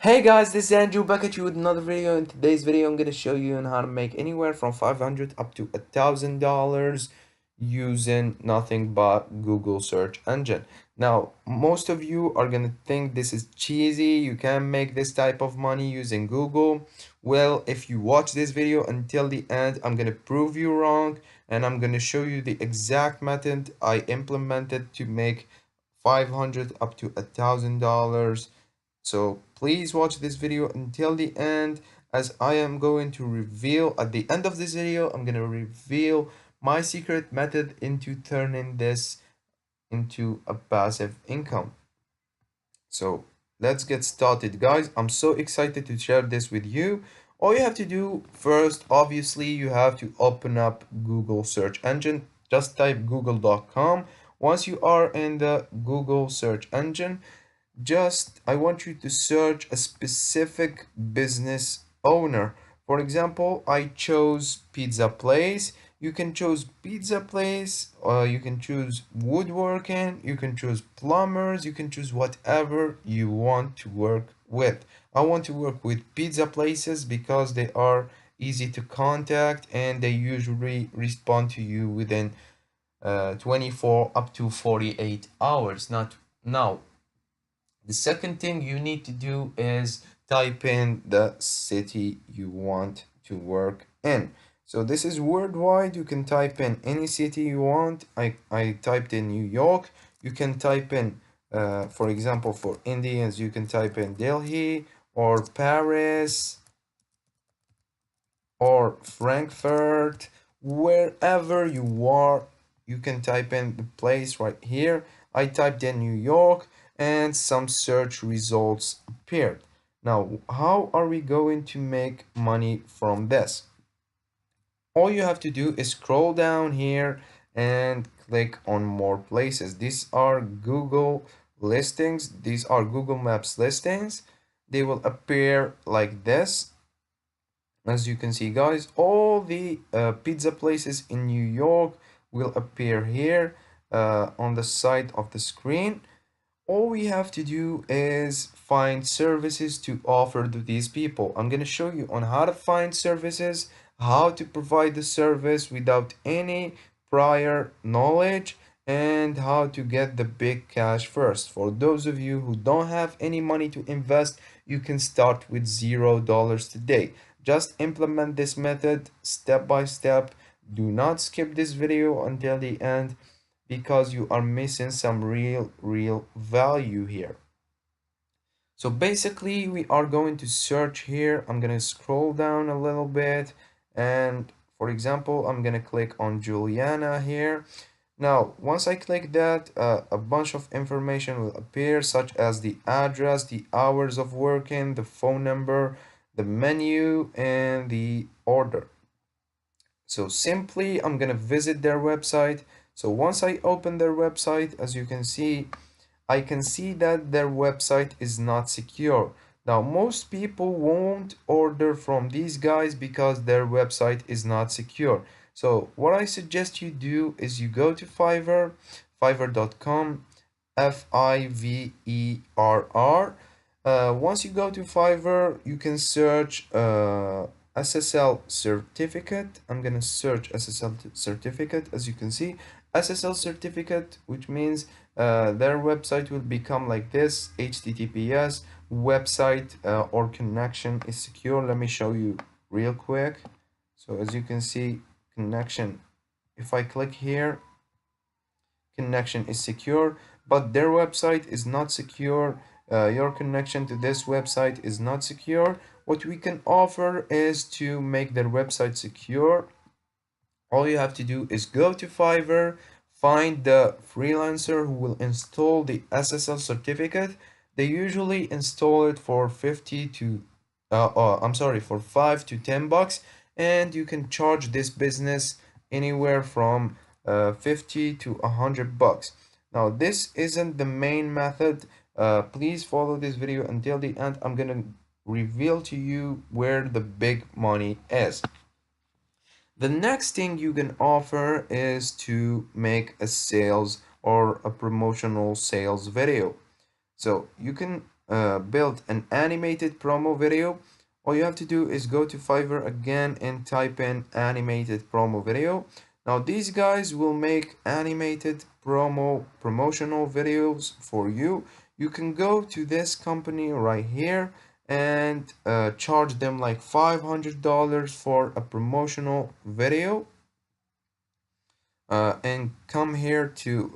Hey guys, this is Andrew back at you with another video. In today's video, I'm gonna show you on how to make anywhere from 500 up to $1,000 using nothing but Google search engine. Now, most of you are gonna think this is cheesy. You can't make this type of money using Google. Well, if you watch this video until the end, I'm gonna prove you wrong, and I'm gonna show you the exact method I implemented to make 500 up to $1,000. So please watch this video until the end, as I am going to reveal at the end of this video, I'm going to reveal my secret method into turning this into a passive income. So let's get started, guys. I'm so excited to share this with you. All you have to do first, obviously, you have to open up Google search engine. Just type google.com. Once you are in the Google search engine, just I want you to search a specific business owner. For example, I chose pizza place. You can choose pizza place, you can choose woodworking, you can choose plumbers, you can choose whatever you want to work with. I want to work with pizza places because they are easy to contact and they usually respond to you within 24 up to 48 hours. Not now, the second thing you need to do is type in the city you want to work in. So this is worldwide. You can type in any city you want. I typed in New York. You can type in, for example, for Indians, you can type in Delhi or Paris or Frankfurt. Wherever you are, you can type in the place right here. I typed in New York and some search results appeared. Now, how are we going to make money from this? All you have to do is scroll down here and click on more places. These are Google listings. These are Google Maps listings. They will appear like this. As you can see, guys, all the pizza places in New York will appear here on the side of the screen. All we have to do is find services to offer to these people. I'm going to show you on how to find services, how to provide the service without any prior knowledge, and how to get the big cash first. For those of you who don't have any money to invest, you can start with $0 today. Just implement this method step by step. Do not skip this video until the end because you are missing some real value here. So basically we are going to search here. I'm going to scroll down a little bit, and for example, I'm going to click on Juliana here. Now, once I click that, a bunch of information will appear, such as the address, the hours of working, the phone number, the menu, and the order. So simply, I'm gonna visit their website. So once I open their website, as you can see, I can see that their website is not secure. Now, most people won't order from these guys because their website is not secure. So what I suggest you do is you go to Fiverr, fiverr.com, Fiverr. Once you go to Fiverr, you can search SSL certificate. I'm gonna search SSL certificate. As you can see, SSL certificate, which means their website will become like this: HTTPS website or connection is secure. Let me show you real quick. So as you can see, connection, if I click here, connection is secure, but their website is not secure. Your connection to this website is not secure. What we can offer is to make their website secure. All you have to do is go to Fiverr, find the freelancer who will install the SSL certificate. They usually install it for 50 to I'm sorry, for 5 to 10 bucks, and you can charge this business anywhere from 50 to 100 bucks. Now, this isn't the main method. Please follow this video until the end. I'm gonna reveal to you where the big money is. The next thing you can offer is to make a sales or a promotional sales video. So you can build an animated promo video, all you have to do is go to Fiverr again and type in animated promo video. Now these guys will make animated promotional videos for you. You can go to this company right here and charge them like $500 for a promotional video, and come here to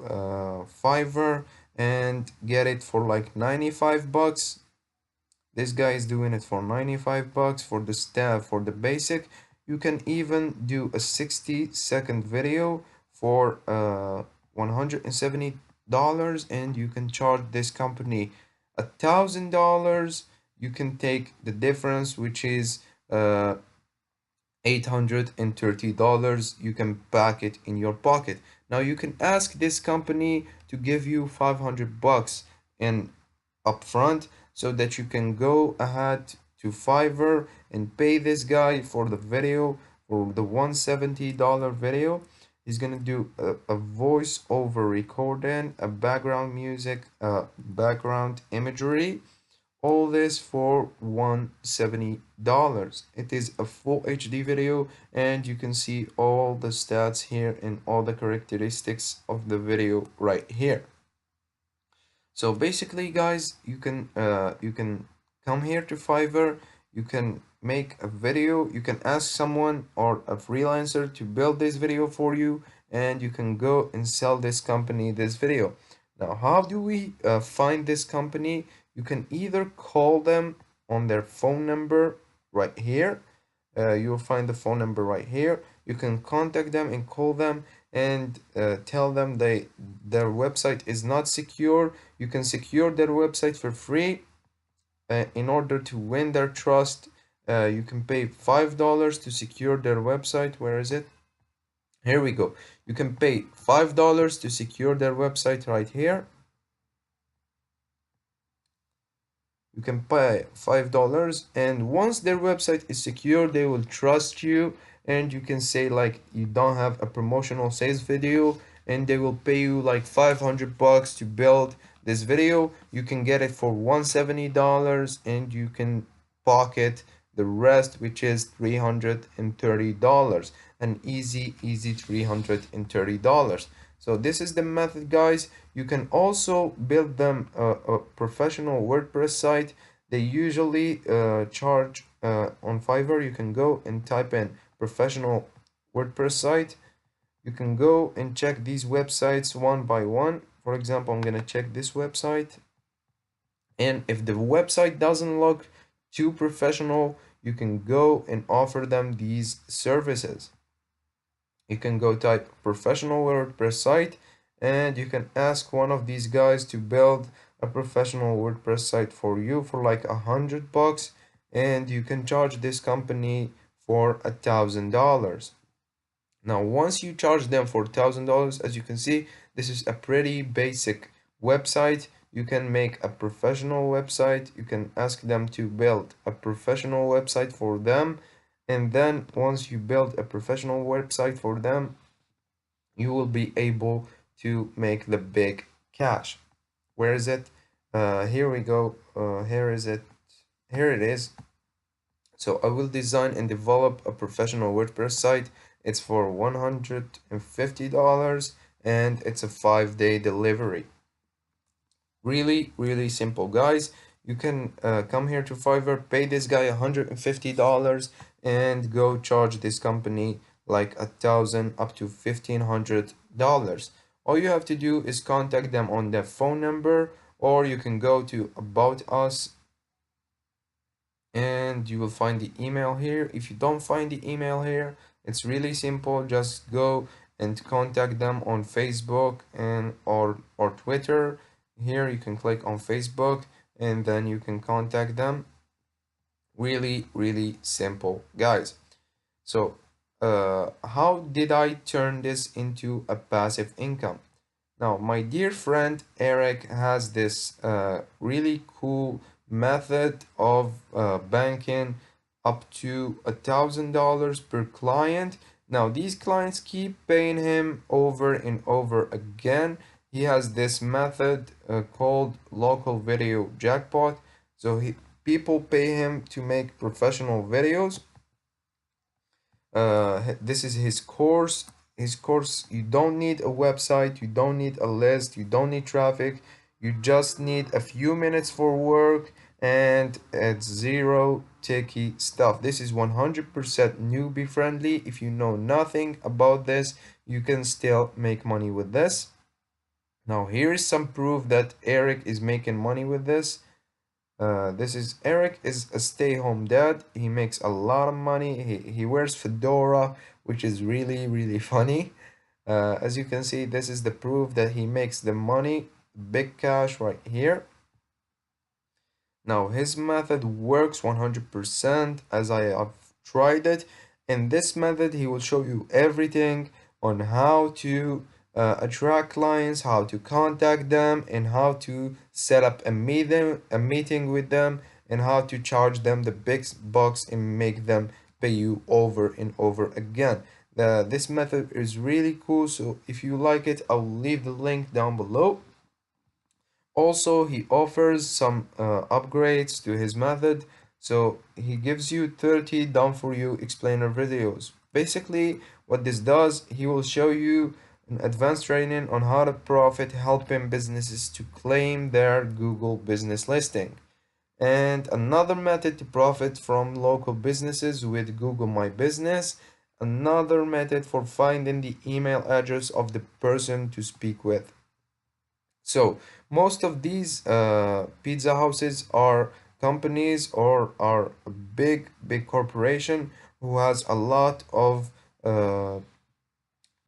Fiverr and get it for like 95 bucks. This guy is doing it for 95 bucks for the staff, for the basic. You can even do a 60-second video for $170, and you can charge this company $1,000. You can take the difference, which is $830. You can pack it in your pocket. Now you can ask this company to give you 500 bucks in upfront so that you can go ahead to Fiverr and pay this guy for the video, for the $170 video. He's gonna do a voice over recording, a background music, background imagery, all this for $170. It is a full HD video, and you can see all the stats here and all the characteristics of the video right here. So basically, guys, you can come here to Fiverr, you can make a video, you can ask someone or a freelancer to build this video for you, and you can go and sell this company this video. Now, how do we find this company? You can either call them on their phone number right here. You'll find the phone number right here. You can contact them and call them and tell them their website is not secure. You can secure their website for free. In order to win their trust, you can pay $5 to secure their website. Where is it? Here we go. You can pay $5 to secure their website right here. You can pay $5, and once their website is secure, they will trust you, and you can say like you don't have a promotional sales video, and they will pay you like 500 bucks to build this video. You can get it for $170, and you can pocket the rest, which is $330, an easy $330. So this is the method, guys. You can also build them a professional WordPress site. They usually charge on Fiverr. You can go and type in professional WordPress site. You can go and check these websites one by one. For example, I'm gonna check this website, and if the website doesn't look too professional, you can go and offer them these services. You can go type professional WordPress site, and you can ask one of these guys to build a professional WordPress site for you for like 100 bucks, and you can charge this company for $1,000. Now, once you charge them for $1,000, as you can see, this is a pretty basic website. You can make a professional website. You can ask them to build a professional website for them. And then once you build a professional website for them, you will be able to make the big cash. Where is it? Here we go. Here is it. Here it is. So I will design and develop a professional WordPress site. It's for $150, and it's a 5-day delivery. Really simple, guys. You can come here to Fiverr, pay this guy $150, and go charge this company like $1,000 up to $1,500. All you have to do is contact them on their phone number, or you can go to About Us and you will find the email here. If you don't find the email here, it's really simple. Just go and contact them on Facebook and or Twitter. Here you can click on Facebook and then you can contact them. Really simple, guys. So how did I turn this into a passive income? Now, my dear friend Eric has this really cool method of banking up to $1,000 per client. Now, these clients keep paying him over and over again. He has this method called local video jackpot. So people pay him to make professional videos. This is his course. His course, you don't need a website, you don't need a list, you don't need traffic. You just need a few minutes for work, and it's zero techie stuff. This is 100% newbie friendly. If you know nothing about this, you can still make money with this. Now, here is some proof that Eric is making money with this. This is Eric is a stay-home dad. He makes a lot of money. He wears fedora, which is really, really funny. As you can see, this is the proof that he makes the money, big cash right here. Now, his method works 100% as I have tried it. In this method, he will show you everything on how to attract clients, how to contact them, and how to set up a meeting with them, and how to charge them the big bucks and make them pay you over and over again. This method is really cool, so if you like it, I'll leave the link down below. Also, he offers some upgrades to his method. So he gives you 30 done for you explainer videos. Basically, what this does, he will show you an advanced training on how to profit, helping businesses to claim their Google business listing. And another method to profit from local businesses with Google My Business. Another method for finding the email address of the person to speak with. So most of these pizza houses are companies or are a big corporation who has uh, a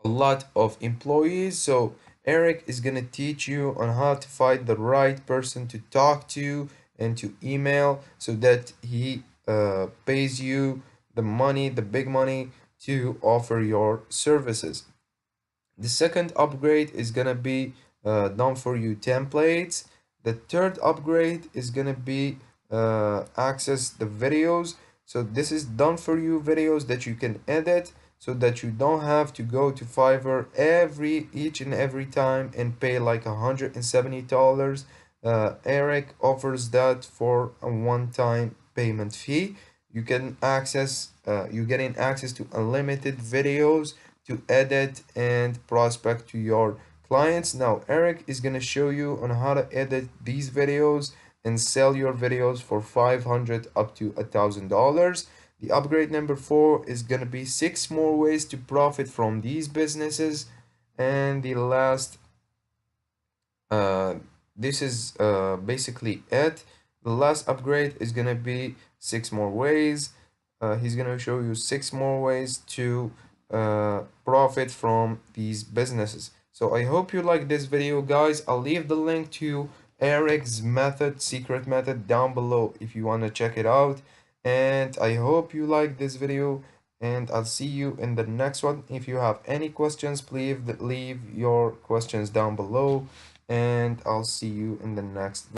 lot of employees. So Eric is gonna teach you on how to find the right person to talk to and to email so that he pays you the money, the big money to offer your services. The second upgrade is gonna be done for you templates. The third upgrade is gonna be access the videos. So this is done for you videos that you can edit so that you don't have to go to Fiverr each and every time and pay like $170. Eric offers that for a one-time payment fee. You're getting access to unlimited videos to edit and prospect to your clients. Now, Eric is going to show you on how to edit these videos and sell your videos for 500 up to $1,000. The upgrade number 4 is going to be 6 more ways to profit from these businesses. And the last, uh, this is basically it. The last upgrade is going to be 6 more ways. He's going to show you 6 more ways to profit from these businesses. So I hope you like this video, guys. I'll leave the link to Eric's method, secret method, down below if you want to check it out. And I hope you like this video, and I'll see you in the next one. If you have any questions, please leave your questions down below, and I'll see you in the next video.